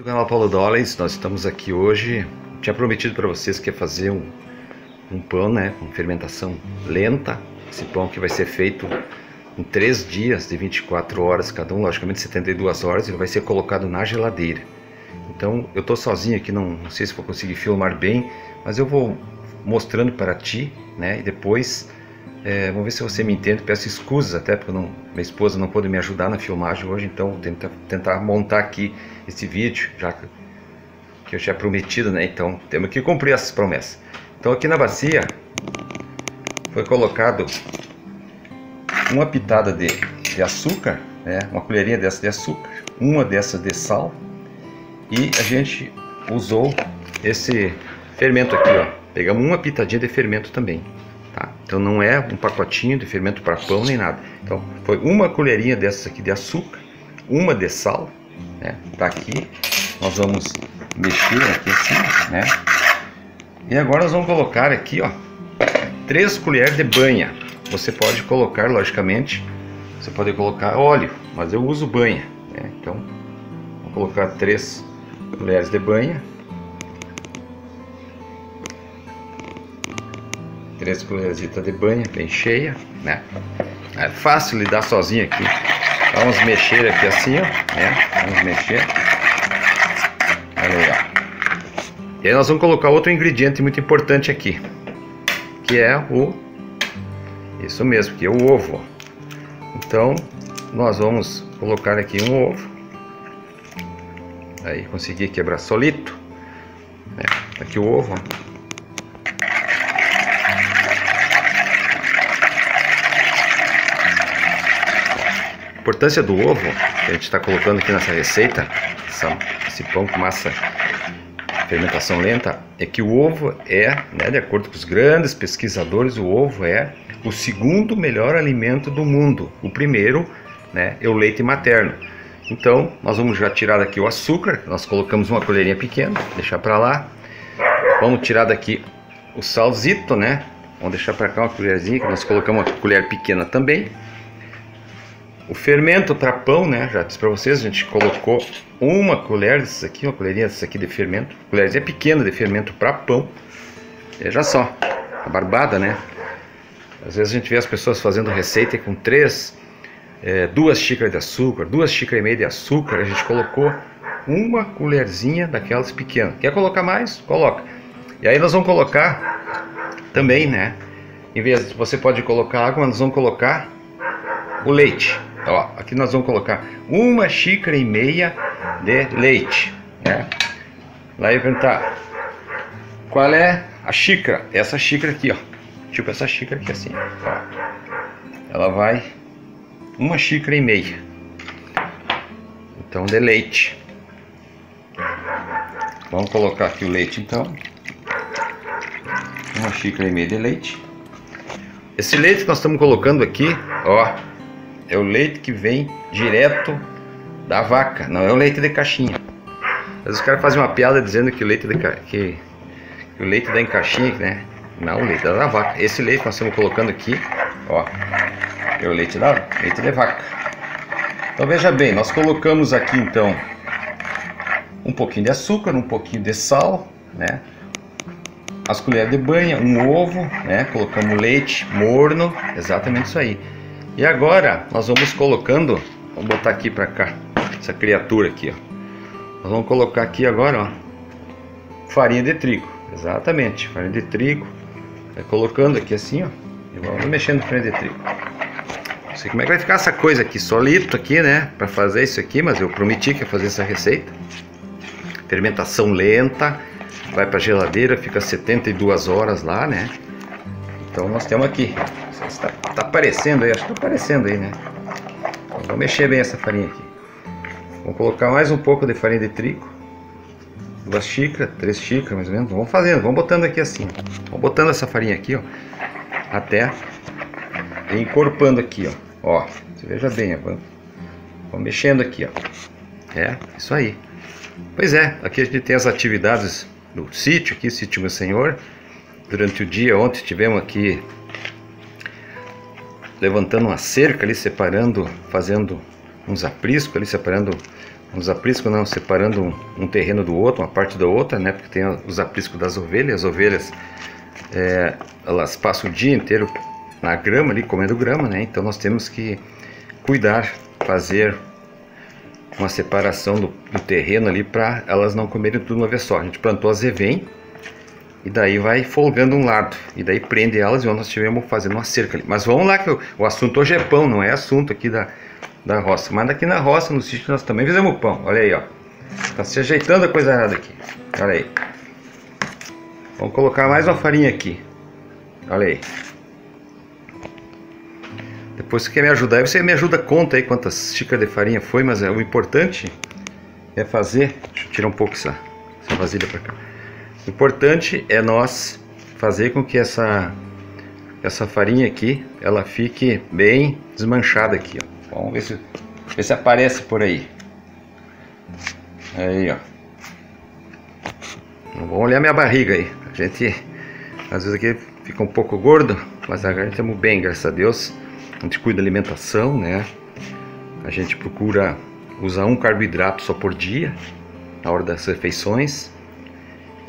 Do canal Paulo Dollens, nós estamos aqui hoje. Tinha prometido para vocês que ia fazer um pão, né, com fermentação lenta. Esse pão que vai ser feito em 3 dias de 24 horas, cada um, logicamente 72 horas, ele vai ser colocado na geladeira. Então eu tô sozinho aqui, não sei se vou conseguir filmar bem, mas eu vou mostrando para ti, né, e depois vamos ver se você me entende. Peço escusas até porque minha esposa não pôde me ajudar na filmagem hoje, então vou tentar montar aqui esse vídeo, já que eu tinha prometido, né? Então temos que cumprir essas promessas. Então aqui na bacia foi colocado uma pitada de açúcar, né? Uma colherinha dessa de açúcar, uma dessa de sal, e a gente usou esse fermento aqui, ó. Pegamos uma pitadinha de fermento também. Tá? Então não é um pacotinho de fermento para pão nem nada. Então foi uma colherinha dessas aqui de açúcar, uma de sal, né? Tá aqui. Nós vamos mexer aqui assim, né? E agora nós vamos colocar aqui, ó, 3 colheres de banha. Você pode colocar, logicamente, você pode colocar óleo, mas eu uso banha, né? Então vou colocar 3 colheres de banha. 3 colheres de banha, bem cheia, né? É fácil lidar sozinho aqui. Vamos mexer aqui assim, ó, né? Vamos mexer. Olha aí, ó. E aí nós vamos colocar outro ingrediente muito importante aqui, que é isso mesmo, que é o ovo. Então nós vamos colocar aqui um ovo. Aí consegui quebrar solito, né? Aqui o ovo, ó. A importância do ovo que a gente está colocando aqui nessa receita, esse pão com massa fermentação lenta, é que o ovo é, né, de acordo com os grandes pesquisadores, o ovo é o segundo melhor alimento do mundo. O primeiro, né, é o leite materno. Então nós vamos já tirar daqui o açúcar, nós colocamos uma colherinha pequena, deixar para lá. Vamos tirar daqui o salzito, né? Vamos deixar para cá uma colherzinha, que nós colocamos uma colher pequena também. O fermento para pão, né? Já disse para vocês, a gente colocou uma colher dessas aqui, uma colherinha dessas aqui de fermento, colherzinha pequena de fermento para pão. Veja só, a barbada, né? Às vezes a gente vê as pessoas fazendo receita com 2 xícaras de açúcar, 2,5 xícaras de açúcar. A gente colocou uma colherzinha daquelas pequenas. Quer colocar mais? Coloca. E aí nós vamos colocar também, né? Em vez de você pode colocar água, nós vamos colocar o leite. Ó, aqui nós vamos colocar 1,5 xícaras de leite, né? Lá eu vou perguntar qual é a xícara. Essa xícara aqui, ó, tipo essa xícara aqui assim, ó. Ela vai 1,5 xícaras. Então de leite. Vamos colocar aqui o leite então. 1,5 xícaras de leite. Esse leite que nós estamos colocando aqui, ó, é o leite que vem direto da vaca, não é o leite de caixinha. Às vezes os caras fazem uma piada dizendo que o leite que o leite da em caixinha, né? Não, o leite da vaca. Esse leite que nós estamos colocando aqui, ó, é o leite de vaca. Então veja bem, nós colocamos aqui então um pouquinho de açúcar, um pouquinho de sal, né? As colheres de banha, um ovo, né? Colocamos leite morno, exatamente isso aí. E agora nós vamos colocando, vamos botar aqui para cá, essa criatura aqui, ó. Nós vamos colocar aqui agora, ó, farinha de trigo, exatamente, farinha de trigo. Vai colocando aqui assim, ó, e vamos mexendo farinha de trigo. Não sei como é que vai ficar essa coisa aqui, solito aqui, né, para fazer isso aqui, mas eu prometi que ia fazer essa receita. Fermentação lenta, vai para geladeira, fica 72 horas lá, né. Então nós temos aqui, tá aparecendo aí, acho que tá aparecendo aí, né. Então, vamos mexer bem essa farinha aqui. Vamos colocar mais um pouco de farinha de trigo, 2 xícaras, 3 xícaras mais ou menos. Vamos fazendo, vamos botando aqui assim, vamos botando essa farinha aqui, ó, até encorpando aqui, ó, você veja bem, ó, vamos mexendo aqui, ó, é, isso aí. Pois é, aqui a gente tem as atividades do sítio, aqui, sítio Meu Senhor. Durante o dia, ontem estivemos aqui levantando uma cerca ali, separando, fazendo uns apriscos ali, separando uns apriscos não, separando um terreno do outro, uma parte da outra, né? Porque tem os apriscos das ovelhas. As ovelhas, elas passam o dia inteiro na grama ali, comendo grama, né? Então nós temos que cuidar, fazer uma separação do terreno ali para elas não comerem tudo uma vez só. A gente plantou a zevém e daí vai folgando um lado e daí prende elas e nós estivemos fazendo uma cerca ali. Mas vamos lá que o assunto hoje é pão, não é assunto aqui da roça. Mas aqui na roça, no sítio, nós também fizemos pão. Olha aí, ó. Tá se ajeitando a coisa errada aqui. Olha aí. Vamos colocar mais uma farinha aqui. Olha aí. Depois você quer me ajudar, aí você me ajuda, conta aí quantas xícaras de farinha foi, mas o importante é fazer... Deixa eu tirar um pouco essa vasilha para cá. O importante é nós fazer com que essa farinha aqui, ela fique bem desmanchada aqui, ó. Vamos ver se aparece por aí. Aí, ó. Vamos olhar minha barriga aí. A gente, às vezes aqui fica um pouut gordo, mas agora estamos bem, graças a Deus. A gente cuida da alimentação, né? A gente procura usar um carboidrato só por dia, na hora das refeições.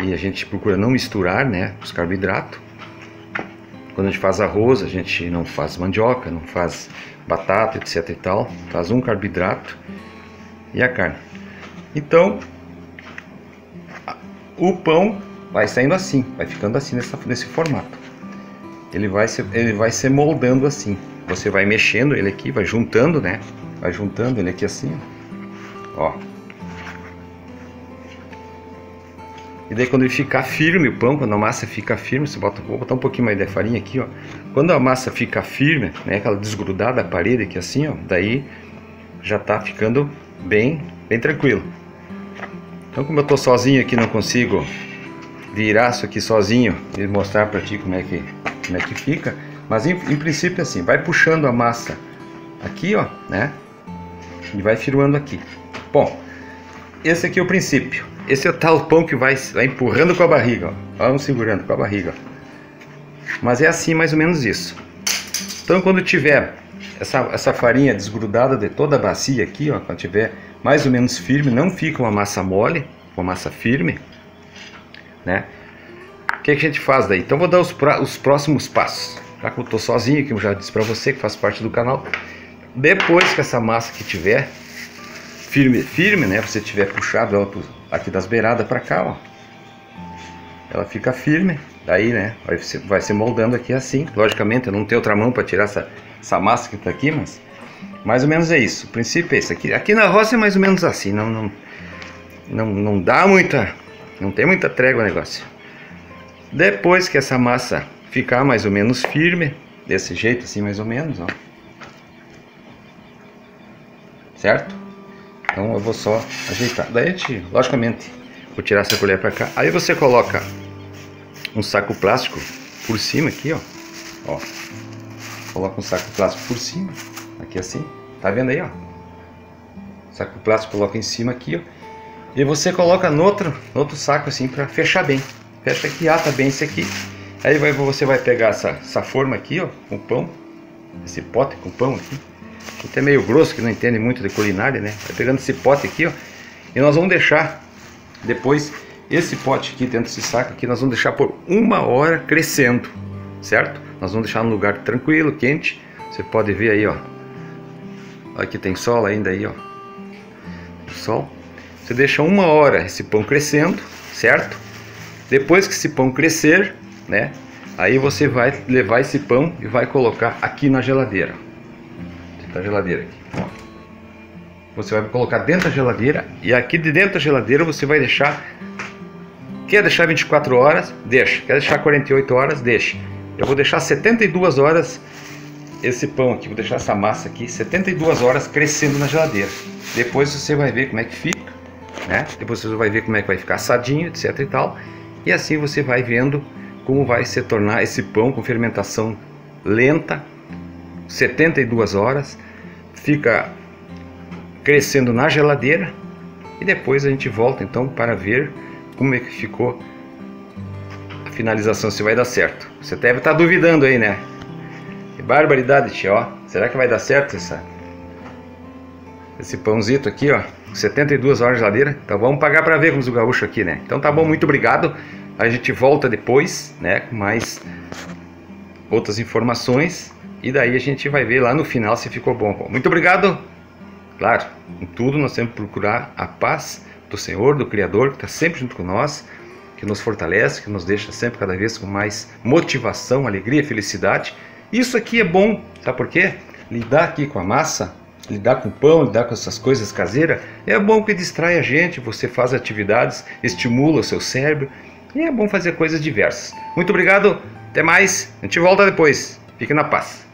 E a gente procura não misturar, né, os carboidratos. Quando a gente faz arroz, a gente não faz mandioca, não faz batata, etc e tal. Faz um carboidrato e a carne. Então, o pão vai saindo assim, vai ficando assim nesse formato. Ele vai se moldando assim. Você vai mexendo ele aqui, vai juntando, né? Vai juntando ele aqui assim, ó. E daí quando ele ficar firme o pão, quando a massa fica firme, você bota, vou botar um pouquinho mais de farinha aqui, ó. Quando a massa fica firme, né, aquela desgrudada da parede aqui assim, ó, daí já tá ficando bem tranquilo. Então, como eu tô sozinho aqui, não consigo virar isso aqui sozinho e mostrar para ti como é que fica. Mas em princípio assim, vai puxando a massa aqui, ó, né? E vai firmando aqui. Bom, esse aqui é o princípio. Esse é o tal pão que vai empurrando com a barriga, ó. Vamos segurando com a barriga, ó. Mas é assim, mais ou menos isso. Então, quando tiver essa farinha desgrudada de toda a bacia aqui, ó, quando tiver mais ou menos firme, não fica uma massa mole, uma massa firme, né? O que a gente faz daí? Então, vou dar os próximos passos. Já que eu estou sozinho, que eu já disse para você, que faz parte do canal. Depois que essa massa que tiver firme, né? Você tiver puxado ela aqui das beiradas para cá, ó. Ela fica firme, daí, né? Vai se moldando aqui assim. Logicamente, eu não tenho outra mão para tirar essa massa que está aqui, mas mais ou menos é isso. O princípio é esse aqui. Aqui na roça é mais ou menos assim. Não dá muita, não tem muita trégua o negócio. Depois que essa massa ficar mais ou menos firme, desse jeito assim mais ou menos, ó. Certo? Então eu vou só ajeitar. Daí a gente, logicamente, vou tirar essa colher para cá. Aí você coloca um saco plástico por cima aqui, ó. Ó. Coloca um saco plástico por cima, aqui assim. Tá vendo aí, ó? Saco plástico coloca em cima aqui, ó. E você coloca no outro saco assim para fechar bem. Fecha aqui, ata bem esse aqui. Aí você vai pegar essa forma aqui, ó, com pão, esse pote com pão aqui. Até meio grosso, que não entende muito de culinária, né? Vai pegando esse pote aqui, ó, e nós vamos deixar depois esse pote aqui dentro desse saco aqui, nós vamos deixar por 1 hora crescendo, certo? Nós vamos deixar num lugar tranquilo, quente. Você pode ver aí, ó. Aqui tem sol ainda aí, ó. Sol. Você deixa 1 hora esse pão crescendo, certo? Depois que esse pão crescer, né? Aí você vai levar esse pão e vai colocar aqui na geladeira. Da geladeira aqui, ó. Você vai colocar dentro da geladeira e aqui de dentro da geladeira você vai deixar. Quer deixar 24 horas? Deixa. Quer deixar 48 horas? Deixa. Eu vou deixar 72 horas esse pão aqui, vou deixar essa massa aqui 72 horas crescendo na geladeira. Depois você vai ver como é que fica, né? Depois você vai ver como é que vai ficar assadinho, etc e tal. E assim você vai vendo como vai se tornar esse pão com fermentação lenta, 72 horas, fica crescendo na geladeira e depois a gente volta então para ver como é que ficou a finalização, se vai dar certo. Você deve estar duvidando aí, né? Que barbaridade, tia, ó. Será que vai dar certo essa? Esse pãozito aqui, ó, 72 horas de geladeira. Então vamos pagar para ver, como diz o gaúcho aqui, né? Então tá bom, muito obrigado. A gente volta depois, né, com mais outras informações. E daí a gente vai ver lá no final se ficou bom. Muito obrigado. Claro, em tudo nós temos que procurar a paz do Senhor, do Criador, que está sempre junto com nós, que nos fortalece, que nos deixa sempre cada vez com mais motivação, alegria, felicidade. Isso aqui é bom, sabe por quê? Lidar aqui com a massa, lidar com o pão, lidar com essas coisas caseiras, é bom que distrai a gente, você faz atividades, estimula o seu cérebro, e é bom fazer coisas diversas. Muito obrigado, até mais, a gente volta depois, fique na paz.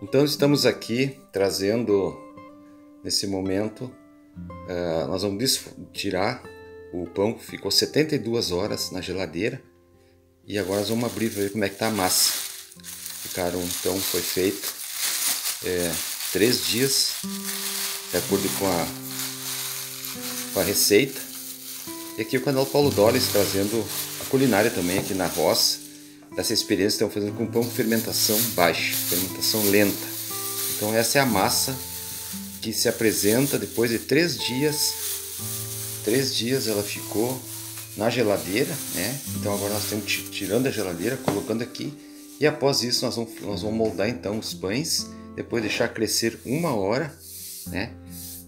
Então estamos aqui trazendo, nesse momento, nós vamos tirar o pão que ficou 72 horas na geladeira, e agora nós vamos abrir para ver como é que está a massa. Então foi feito 3 dias, de acordo com a receita. E aqui o canal Paulo Doris trazendo a culinária também aqui na roça, dessa experiência que estamos fazendo com pão com fermentação baixa, fermentação lenta. Então essa é a massa que se apresenta depois de 3 dias. 3 dias ela ficou na geladeira, né? Então agora nós estamos tirando a geladeira, colocando aqui, e após isso nós vamos moldar então os pães, depois deixar crescer 1 hora, né?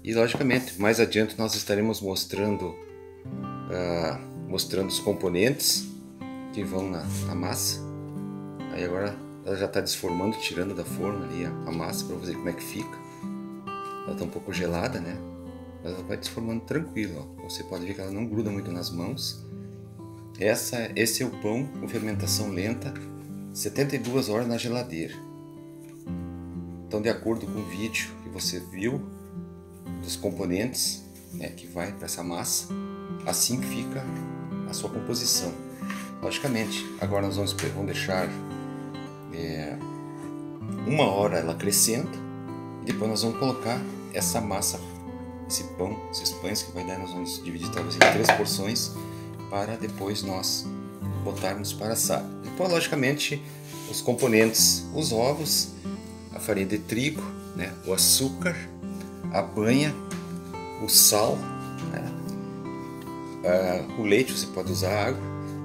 E logicamente mais adiante nós estaremos mostrando os componentes que vão na massa. Aí agora ela já está desformando, tirando da forma ali a massa para ver como é que fica. Ela está um pouco gelada, né? Mas ela vai desformando tranquilo, ó. Você pode ver que ela não gruda muito nas mãos. Esse é o pão com fermentação lenta, 72 horas na geladeira. Então, de acordo com o vídeo que você viu dos componentes, né, que vai para essa massa, assim fica a sua composição. Logicamente, agora nós vamos deixar 1 hora ela crescendo, e depois nós vamos colocar essa massa, esse pão, esses pães que vai dar, nós vamos dividir talvez em 3 porções para depois nós botarmos para assar. Depois, logicamente, os componentes, os ovos, a farinha de trigo, né, o açúcar, a banha, o sal, né, o leite, você pode usar água,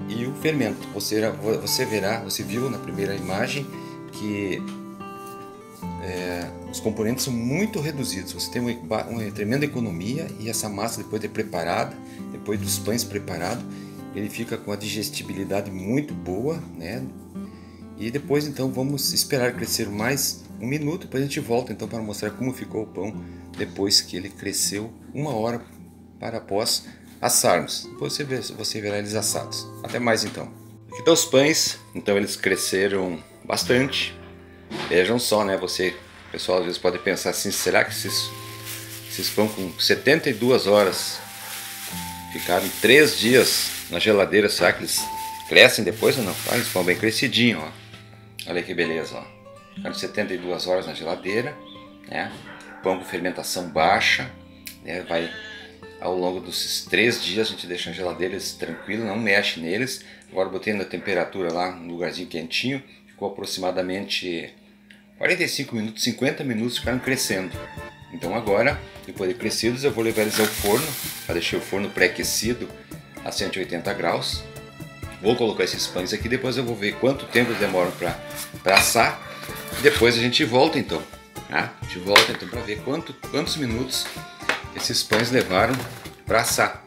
e o fermento. Você viu na primeira imagem que os componentes são muito reduzidos. Você tem uma tremenda economia, e essa massa, depois de preparada, depois dos pães preparados, ele fica com a digestibilidade muito boa, né? E depois então vamos esperar crescer mais 1 minuto, depois a gente volta então para mostrar como ficou o pão depois que ele cresceu 1 hora para após assarmos. Depois você verá eles assados. Até mais então. Aqui estão os pães, então eles cresceram bastante. Vejam só, né? Pessoal, às vezes pode pensar assim, será que esses pão com 72 horas ficaram 3 dias na geladeira, será que eles crescem depois ou não? Eles estão bem crescidinhos, ó. Olha que beleza, ó. Ficaram 72 horas na geladeira, né? Pão com fermentação baixa, né? Vai ao longo desses 3 dias a gente deixa na geladeira eles tranquilos, não mexe neles. Agora botei na temperatura lá, num lugarzinho quentinho, ficou aproximadamente 45 minutos, 50 minutos, ficaram crescendo. Então agora, depois de crescidos, eu vou levar eles ao forno. Já deixei o forno pré-aquecido a 180 graus. Vou colocar esses pães aqui, depois eu vou ver quanto tempo eles demoram para assar. E depois a gente volta então. Tá? A gente volta então para ver quantos minutos esses pães levaram para assar.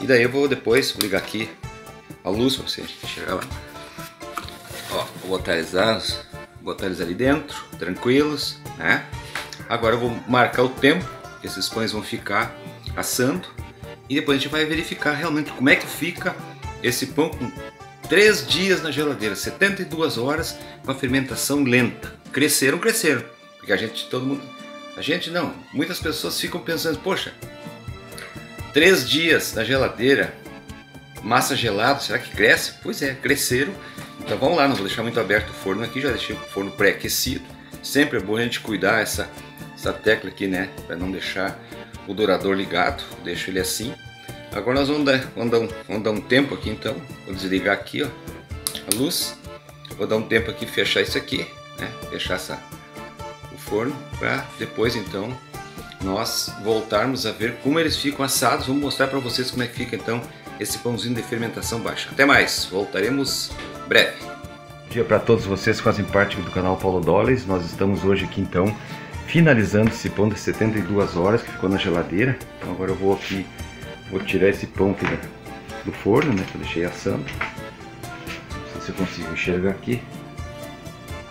E daí eu vou depois ligar aqui a luz para você chegar lá. Ó, vou botar eles ali dentro, tranquilos, né? Agora eu vou marcar o tempo que esses pães vão ficar assando, e depois a gente vai verificar realmente como é que fica esse pão com 3 dias na geladeira, 72 horas com a fermentação lenta. Cresceram, porque muitas pessoas ficam pensando, poxa, 3 dias na geladeira, massa gelada, será que cresce? Pois é, cresceram. Então vamos lá, não vou deixar muito aberto o forno aqui, já deixei o forno pré-aquecido. Sempre é bom a gente cuidar essa tecla aqui, né, para não deixar o dourador ligado, deixo ele assim. Agora nós vamos dar um tempo aqui então, vou desligar aqui, ó, a luz. Vou dar um tempo aqui, fechar isso aqui, né, fechar o forno, para depois então nós voltarmos a ver como eles ficam assados. Vamos mostrar para vocês como é que fica então esse pãozinho de fermentação baixa. Até mais, voltaremos breve. Bom dia para todos vocês que fazem parte do canal Paulo Dolles. Nós estamos hoje aqui então finalizando esse pão de 72 horas que ficou na geladeira. Então agora eu vou aqui, vou tirar esse pão aqui do forno, né, que eu deixei assando. Não sei se eu consigo enxergar aqui,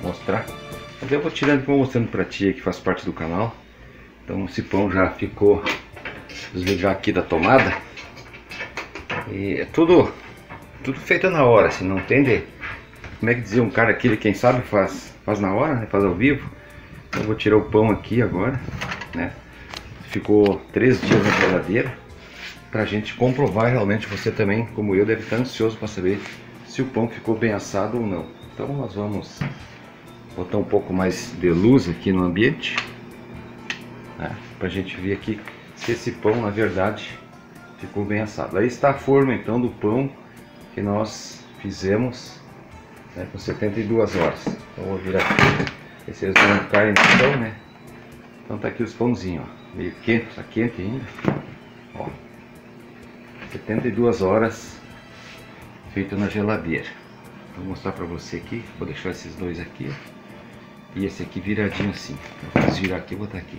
mostrar. Mas eu vou tirando e vou mostrando para ti que faz parte do canal. Então esse pão já ficou, desligar aqui da tomada. E é tudo feito na hora, assim, não tem de... Como é que dizia um cara aqui, quem sabe faz na hora, né, faz ao vivo. Então eu vou tirar o pão aqui agora, né. Ficou 3 dias na geladeira, pra gente comprovar realmente. Você também, como eu, deve estar ansioso para saber se o pão ficou bem assado ou não. Então nós vamos botar um pouco mais de luz aqui no ambiente, né, pra gente ver aqui se esse pão na verdade ficou bem assado. Aí está a forma então do pão que nós fizemos, né, com 72 horas. Então vou virar aqui, vocês não caem no chão, né. Então tá aqui os pãozinhos, ó, meio quente, tá quente ainda, ó, 72 horas feito na geladeira. Vou mostrar pra você aqui, vou deixar esses dois aqui e esse aqui viradinho assim. Eu vou virar aqui e botar aqui.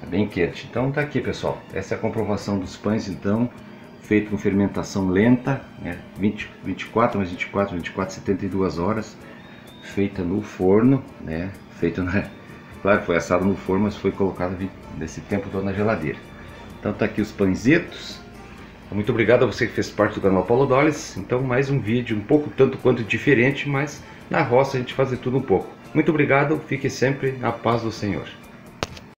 Tá bem quente. Então tá aqui, pessoal. Essa é a comprovação dos pães, então, feito com fermentação lenta, né? 24 mais 24, 72 horas, feita no forno, né? Feita na... Claro, foi assado no forno, mas foi colocado nesse tempo todo na geladeira. Então tá aqui os pãezitos. Muito obrigado a você que fez parte do canal Paulo Dolles. Então mais um vídeo um pouco tanto quanto diferente, mas na roça a gente faz de tudo um pouco. Muito obrigado, fique sempre na paz do Senhor.